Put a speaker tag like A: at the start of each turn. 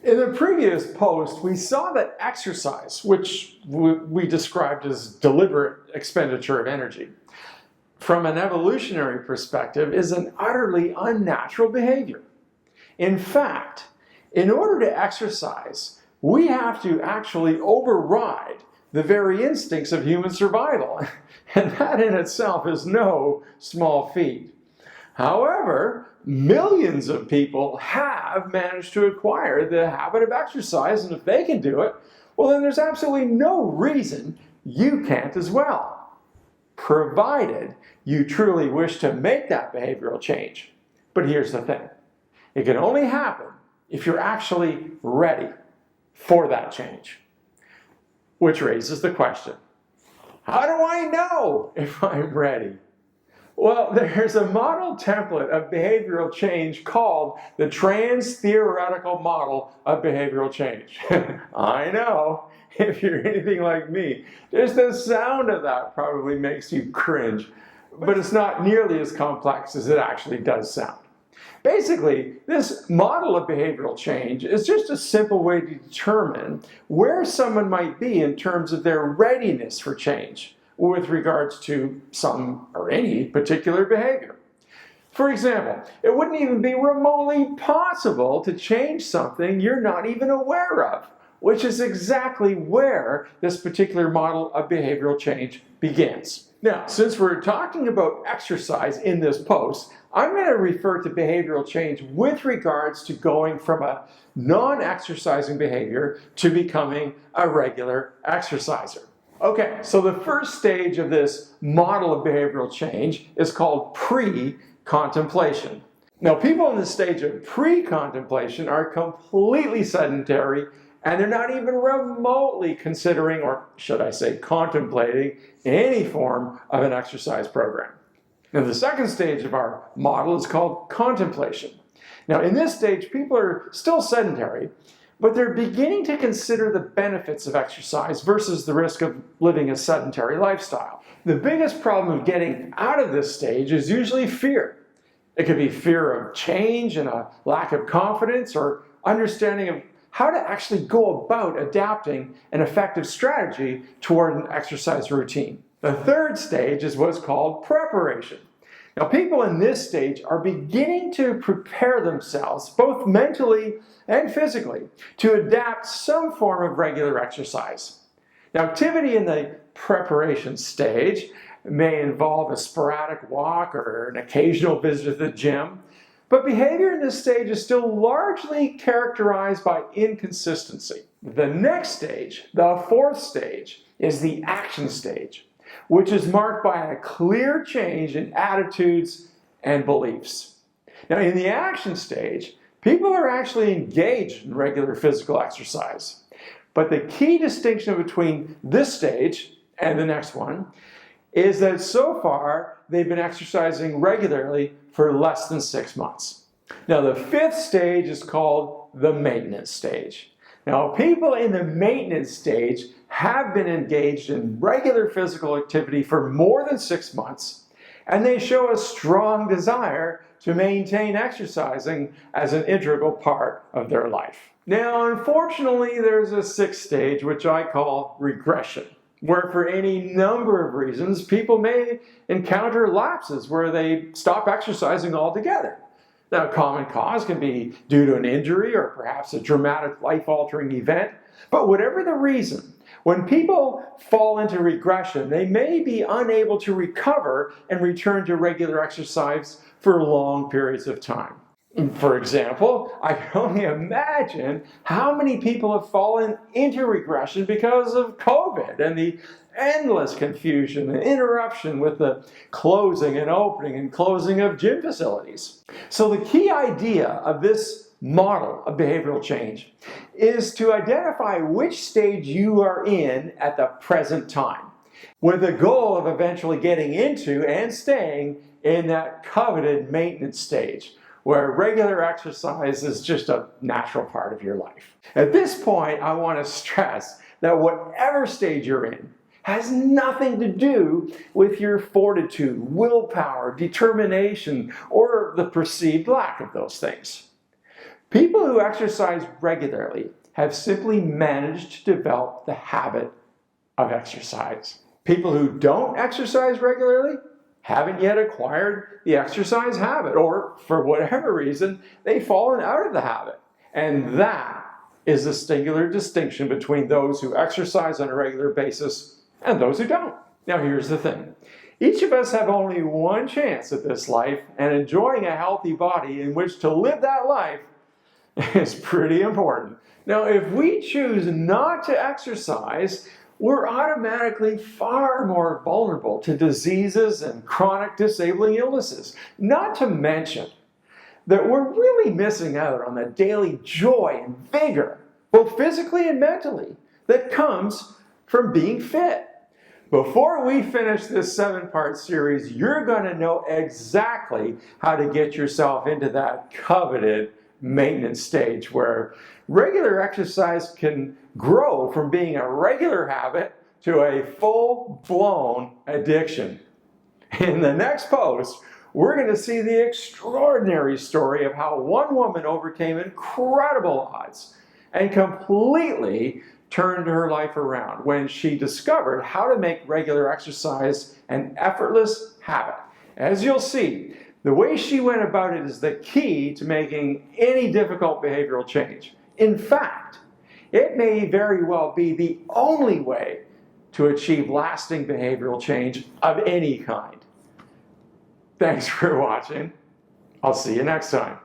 A: In the previous post, we saw that exercise, which we described as deliberate expenditure of energy, from an evolutionary perspective, is an utterly unnatural behavior. In fact, in order to exercise, we have to actually override the very instincts of human survival, and that in itself is no small feat. However, millions of people have managed to acquire the habit of exercise, and if they can do it, well, then there's absolutely no reason you can't as well, provided you truly wish to make that behavioral change. But here's the thing. It can only happen if you're actually ready for that change. Which raises the question, how do I know if I'm ready? Well, there's a model template of behavioral change called the trans-theoretical model of behavioral change. I know, if you're anything like me, just the sound of that probably makes you cringe, but it's not nearly as complex as it actually does sound. Basically, this model of behavioral change is just a simple way to determine where someone might be in terms of their readiness for change with regards to some or any particular behavior. For example, it wouldn't even be remotely possible to change something you're not even aware of, which is exactly where this particular model of behavioral change begins. Now, since we're talking about exercise in this post, I'm going to refer to behavioral change with regards to going from a non-exercising behavior to becoming a regular exerciser. Okay, so the first stage of this model of behavioral change is called pre-contemplation. Now, people in the stage of pre-contemplation are completely sedentary, and they're not even remotely considering, or should I say contemplating, any form of an exercise program. Now, the second stage of our model is called contemplation. Now, in this stage, people are still sedentary, but they're beginning to consider the benefits of exercise versus the risk of living a sedentary lifestyle. The biggest problem of getting out of this stage is usually fear. It could be fear of change and a lack of confidence, or understanding of how to actually go about adapting an effective strategy toward an exercise routine. The third stage is what's called preparation. Now, people in this stage are beginning to prepare themselves, both mentally and physically, to adapt some form of regular exercise. Now, activity in the preparation stage may involve a sporadic walk or an occasional visit to the gym, but behavior in this stage is still largely characterized by inconsistency. The next stage, the fourth stage, is the action stage, which is marked by a clear change in attitudes and beliefs. Now, in the action stage, people are actually engaged in regular physical exercise. But the key distinction between this stage and the next one is that so far they've been exercising regularly for less than 6 months. Now, the fifth stage is called the maintenance stage. Now, people in the maintenance stage have been engaged in regular physical activity for more than 6 months, and they show a strong desire to maintain exercising as an integral part of their life. Now, unfortunately, there's a sixth stage, which I call regression, where for any number of reasons, people may encounter lapses where they stop exercising altogether. Now, a common cause can be due to an injury or perhaps a dramatic life-altering event, but whatever the reason, when people fall into regression, they may be unable to recover and return to regular exercise for long periods of time. For example, I can only imagine how many people have fallen into regression because of COVID and the endless confusion and interruption with the closing and opening and closing of gym facilities. So the key idea of this model of behavioral change is to identify which stage you are in at the present time, with the goal of eventually getting into and staying in that coveted maintenance stage, where regular exercise is just a natural part of your life. At this point, I want to stress that whatever stage you're in has nothing to do with your fortitude, willpower, determination, or the perceived lack of those things. People who exercise regularly have simply managed to develop the habit of exercise. People who don't exercise regularly haven't yet acquired the exercise habit, or for whatever reason, they've fallen out of the habit. And that is the singular distinction between those who exercise on a regular basis and those who don't. Now here's the thing. Each of us have only one chance at this life, and enjoying a healthy body in which to live that life is pretty important. Now, if we choose not to exercise, we're automatically far more vulnerable to diseases and chronic disabling illnesses. Not to mention that we're really missing out on the daily joy and vigor, both physically and mentally, that comes from being fit. Before we finish this 7-part series, you're going to know exactly how to get yourself into that coveted maintenance stage where regular exercise can grow from being a regular habit to a full-blown addiction. In the next post, we're going to see the extraordinary story of how one woman overcame incredible odds and completely turned her life around when she discovered how to make regular exercise an effortless habit. As you'll see, the way she went about it is the key to making any difficult behavioral change. In fact, it may very well be the only way to achieve lasting behavioral change of any kind. Thanks for watching. I'll see you next time.